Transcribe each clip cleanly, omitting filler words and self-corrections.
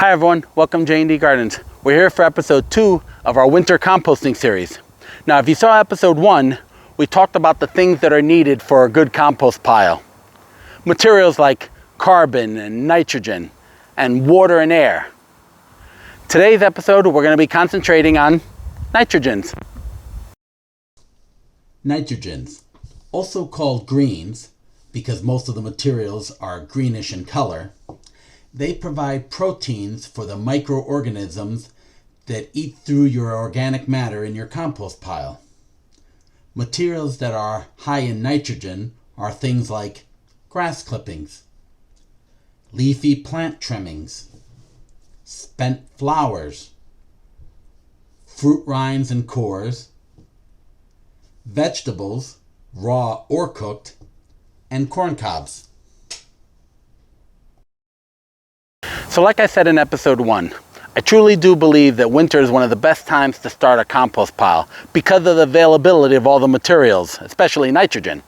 Hi everyone, welcome J&D Gardens. We're here for episode 2 of our winter composting series. Now if you saw episode 1, we talked about the things that are needed for a good compost pile. Materials like carbon and nitrogen and water and air. Today's episode we're going to be concentrating on nitrogens. Nitrogens, also called greens because most of the materials are greenish in color, they provide proteins for the microorganisms that eat through your organic matter in your compost pile. Materials that are high in nitrogen are things like grass clippings, leafy plant trimmings, spent flowers, fruit rinds and cores, vegetables, raw or cooked, and corn cobs. So like I said in episode 1, I truly do believe that winter is one of the best times to start a compost pile because of the availability of all the materials, especially nitrogen.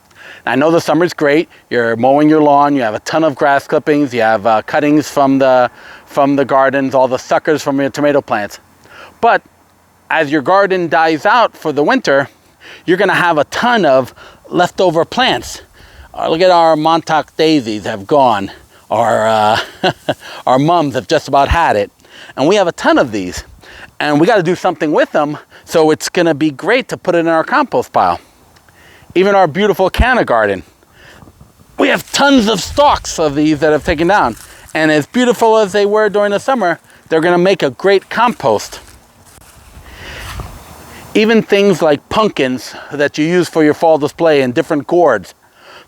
I know the summer's great, you're mowing your lawn, you have a ton of grass clippings, you have cuttings from the gardens, all the suckers from your tomato plants. But as your garden dies out for the winter, you're going to have a ton of leftover plants. Look at our Montauk daisies have gone. Our mums have just about had it. And we have a ton of these. And we got to do something with them, so it's going to be great to put it in our compost pile. Even our beautiful canna garden. We have tons of stalks of these that have taken down. And as beautiful as they were during the summer, they're going to make a great compost. Even things like pumpkins that you use for your fall display in different gourds.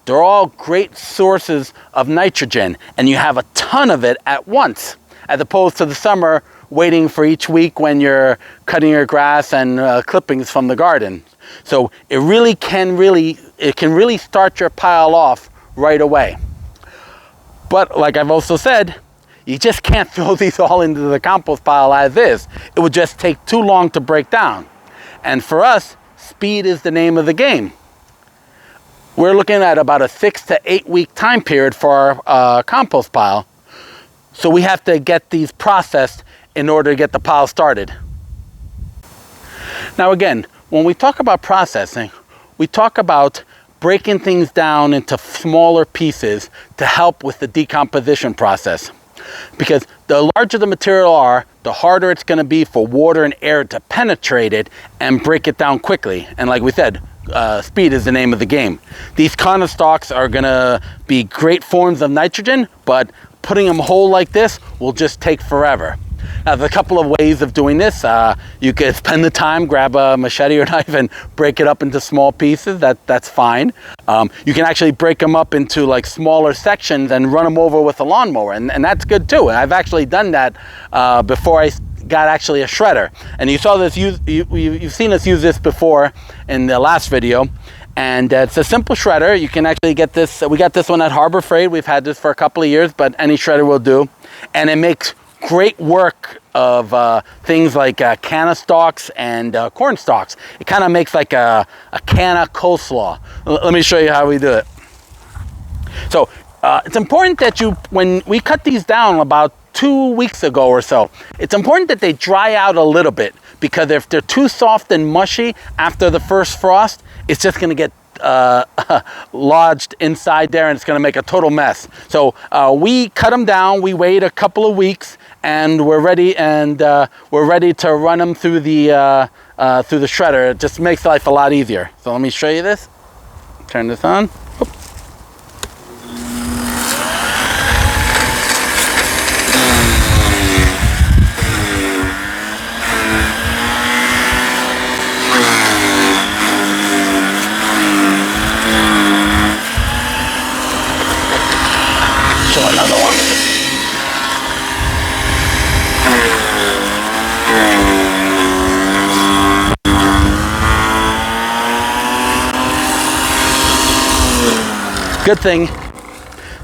They're all great sources of nitrogen, and you have a ton of it at once, as opposed to the summer waiting for each week when you're cutting your grass and clippings from the garden. So it can really start your pile off right away. But like I've also said, you just can't throw these all into the compost pile as is. It would just take too long to break down. And for us, speed is the name of the game. We're looking at about a 6 to 8 week time period for our compost pile. So we have to get these processed in order to get the pile started. Now again, when we talk about processing, we talk about breaking things down into smaller pieces to help with the decomposition process. Because the larger the material are, the harder it's going to be for water and air to penetrate it and break it down quickly. And like we said, speed is the name of the game. These corner stalks are going to be great forms of nitrogen, but putting them whole like this will just take forever. Now, there's a couple of ways of doing this. You could spend the time, grab a machete or knife and break it up into small pieces. That's fine. You can actually break them up into like smaller sections and run them over with a lawnmower, and that's good too. And I've actually done that before I got actually a shredder. And you saw this, you've seen us use this before in the last video. And it's a simple shredder. You can actually get this. We got this one at Harbor Freight. We've had this for a couple of years, but any shredder will do. And it makes great work of things like canna stalks and corn stalks. It kind of makes like a canna coleslaw. Let me show you how we do it. So it's important that when we cut these down about 2 weeks ago or so, it's important that they dry out a little bit, because if they're too soft and mushy after the first frost, it's just going to get lodged inside there, and it's going to make a total mess. So we cut them down, we wait a couple of weeks, and we're ready to run them through the shredder. It just makes life a lot easier. So let me show you this. Turn this on. Oop. Another one.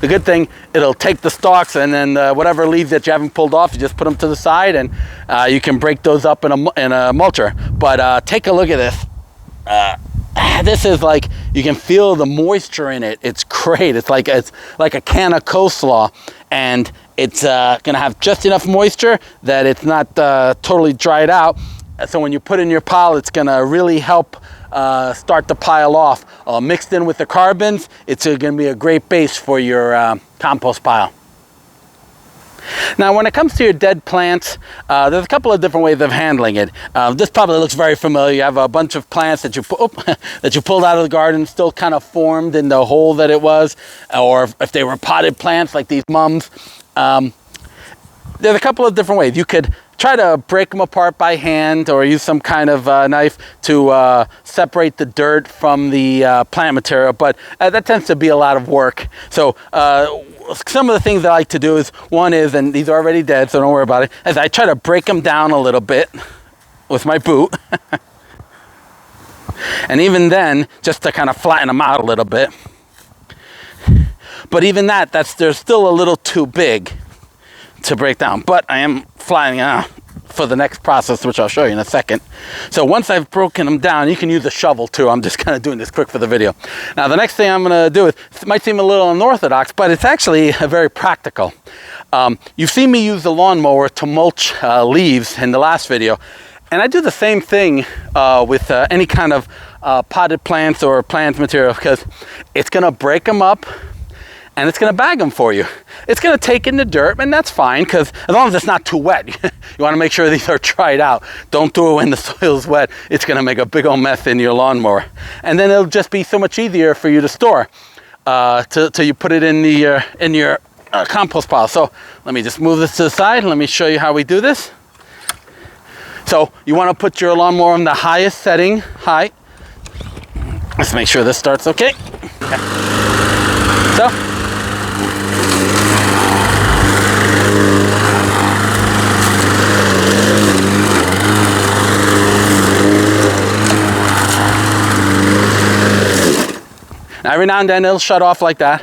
The good thing, it'll take the stalks, and then whatever leaves that you haven't pulled off, you just put them to the side, and you can break those up in a mulcher. But take a look at this. This is like, you can feel the moisture in it. It's great. It's like a can of coleslaw, and It's going to have just enough moisture that it's not totally dried out. So when you put in your pile, it's going to really help start the pile off. Mixed in with the carbons, it's going to be a great base for your compost pile. Now, when it comes to your dead plants, there's a couple of different ways of handling it. This probably looks very familiar. You have a bunch of plants that you pulled out of the garden, still kind of formed in the hole that it was, or if they were potted plants like these mums. There's a couple of different ways. You could try to break them apart by hand or use some kind of knife to separate the dirt from the plant material, but that tends to be a lot of work. So some of the things I like to do is, one is, and these are already dead, so don't worry about it, is I try to break them down a little bit with my boot. And even then, just to kind of flatten them out a little bit. But even they're still a little too big to break down, but I am flattening out for the next process, which I'll show you in a second. So once I've broken them down, you can use a shovel too. I'm just kind of doing this quick for the video. Now the next thing I'm going to do is, it might seem a little unorthodox, but it's actually very practical. You've seen me use the lawnmower to mulch leaves in the last video, and I do the same thing with any kind of potted plants or plant material, because it's going to break them up and it's going to bag them for you. It's going to take in the dirt, and that's fine, because as long as it's not too wet. You want to make sure these are dried out. Don't do it when the soil's wet. It's going to make a big old mess in your lawnmower. And then it'll just be so much easier for you to store till you put it in your compost pile. So let me just move this to the side, and let me show you how we do this. So you want to put your lawnmower on the highest setting height. Let's make sure this starts okay. So now, every now and then it'll shut off like that.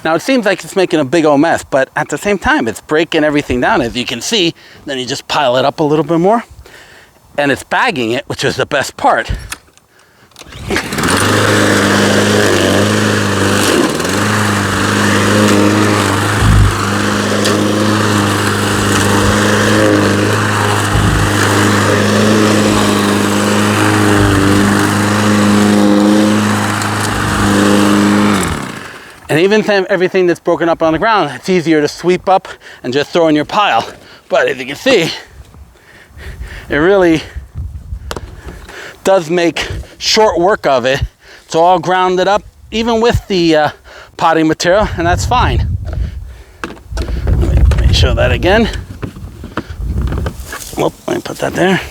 Now it seems like it's making a big old mess, but at the same time it's breaking everything down, as you can see. Then you just pile it up a little bit more, and it's bagging it, which is the best part. And even everything that's broken up on the ground, it's easier to sweep up and just throw in your pile. But as you can see, it really does make short work of it. It's all grounded up, even with the potting material, and that's fine. Let me show that again. Whoop, let me put that there.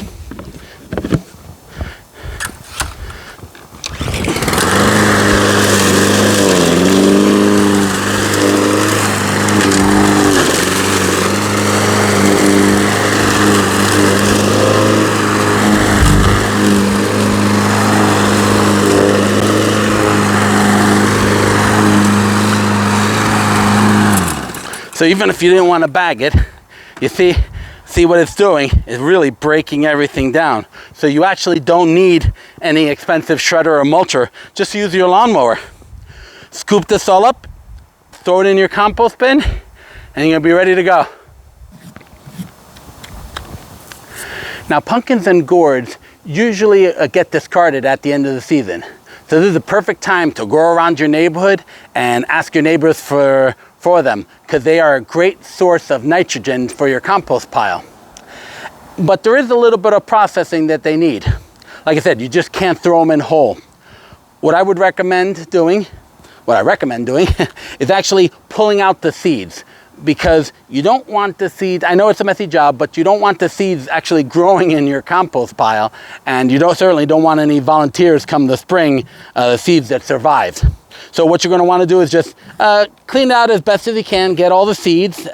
So even if you didn't want to bag it, you see what it's doing is really breaking everything down. So you actually don't need any expensive shredder or mulcher. Just use your lawnmower. Scoop this all up, throw it in your compost bin, and you're gonna be ready to go. Now, pumpkins and gourds usually get discarded at the end of the season. So this is the perfect time to go around your neighborhood and ask your neighbors for them, because they are a great source of nitrogen for your compost pile. But there is a little bit of processing that they need. Like I said, you just can't throw them in whole. What I recommend doing is actually pulling out the seeds, because you don't want the seeds, I know it's a messy job, but you don't want the seeds actually growing in your compost pile, and you certainly don't want any volunteers come the spring, the seeds that survived. So what you're going to want to do is just clean it out as best as you can, get all the seeds.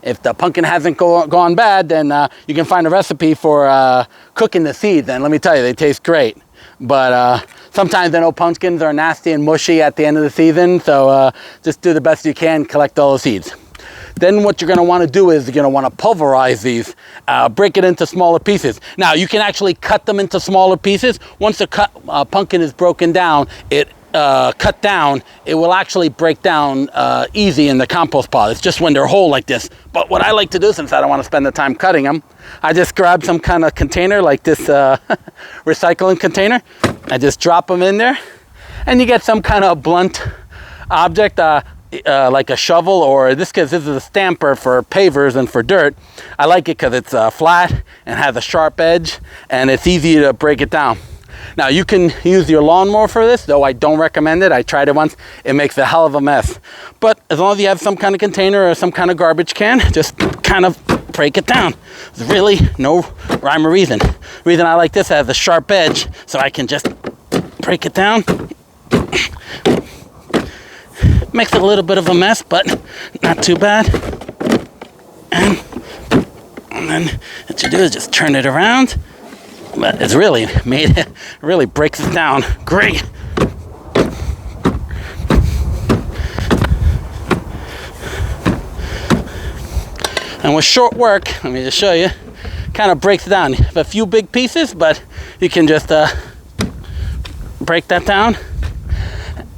If the pumpkin hasn't gone bad, then you can find a recipe for cooking the seeds, and let me tell you, they taste great. But sometimes I know pumpkins are nasty and mushy at the end of the season, so just do the best you can, collect all the seeds. Then what you're going to want to do is you're going to want to pulverize these, break it into smaller pieces. Now you can actually cut them into smaller pieces. Once the pumpkin is broken down, cut down, it will actually break down easy in the compost pile. It's just when they're whole like this. But what I like to do, since I don't want to spend the time cutting them, I just grab some kind of container like this recycling container. I just drop them in there, and you get some kind of blunt object, like a shovel, or in this case, this is a stamper for pavers and for dirt. I like it because it's flat and has a sharp edge, and it's easy to break it down. Now you can use your lawnmower for this, though I don't recommend it. I tried it once. It makes a hell of a mess. But as long as you have some kind of container or some kind of garbage can, just kind of break it down. There's really no rhyme or reason. The reason I like this, it has a sharp edge, so I can just break it down. Makes it a little bit of a mess, but not too bad. And then what you do is just turn it around. But it's really made it, really breaks it down great. And with short work, let me just show you, kind of breaks it down. You have a few big pieces, but you can just break that down.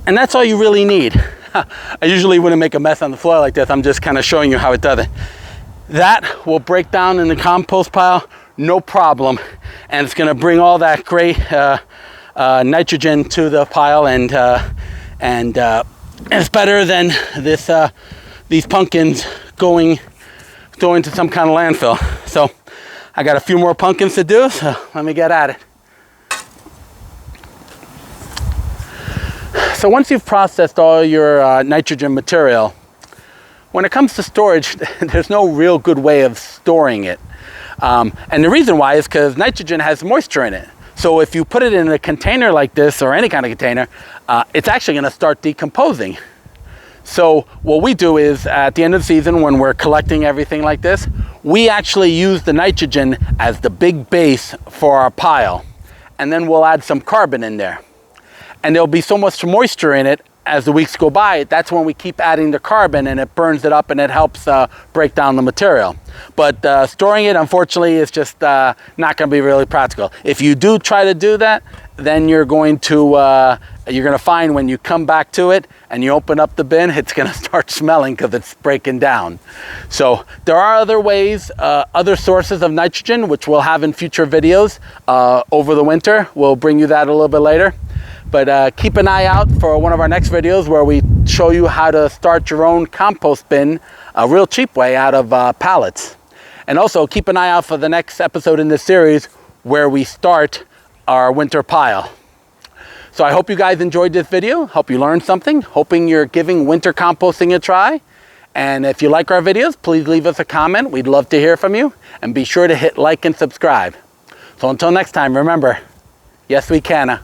And that's all you really need. I usually wouldn't make a mess on the floor like this. I'm just kind of showing you how it does it. That will break down in the compost pile, no problem. And it's going to bring all that great nitrogen to the pile, and it's better than this these pumpkins going to some kind of landfill. So I got a few more pumpkins to do, so let me get at it. So once you've processed all your nitrogen material, when it comes to storage, there's no real good way of storing it. And the reason why is because nitrogen has moisture in it. So if you put it in a container like this, or any kind of container, it's actually going to start decomposing. So what we do is, at the end of the season, when we're collecting everything like this, we actually use the nitrogen as the big base for our pile. And then we'll add some carbon in there. And there'll be so much moisture in it as the weeks go by. That's when we keep adding the carbon, and it burns it up, and it helps break down the material. But storing it, unfortunately, is just not going to be really practical. If you do try to do that, then you're going to find when you come back to it and you open up the bin, it's going to start smelling because it's breaking down. So there are other ways, other sources of nitrogen, which we'll have in future videos over the winter. We'll bring you that a little bit later. But keep an eye out for one of our next videos where we show you how to start your own compost bin a real cheap way out of pallets. And also keep an eye out for the next episode in this series where we start our winter pile. So I hope you guys enjoyed this video. Hope you learned something. Hoping you're giving winter composting a try. And if you like our videos, please leave us a comment. We'd love to hear from you. And be sure to hit like and subscribe. So until next time, remember, yes we can.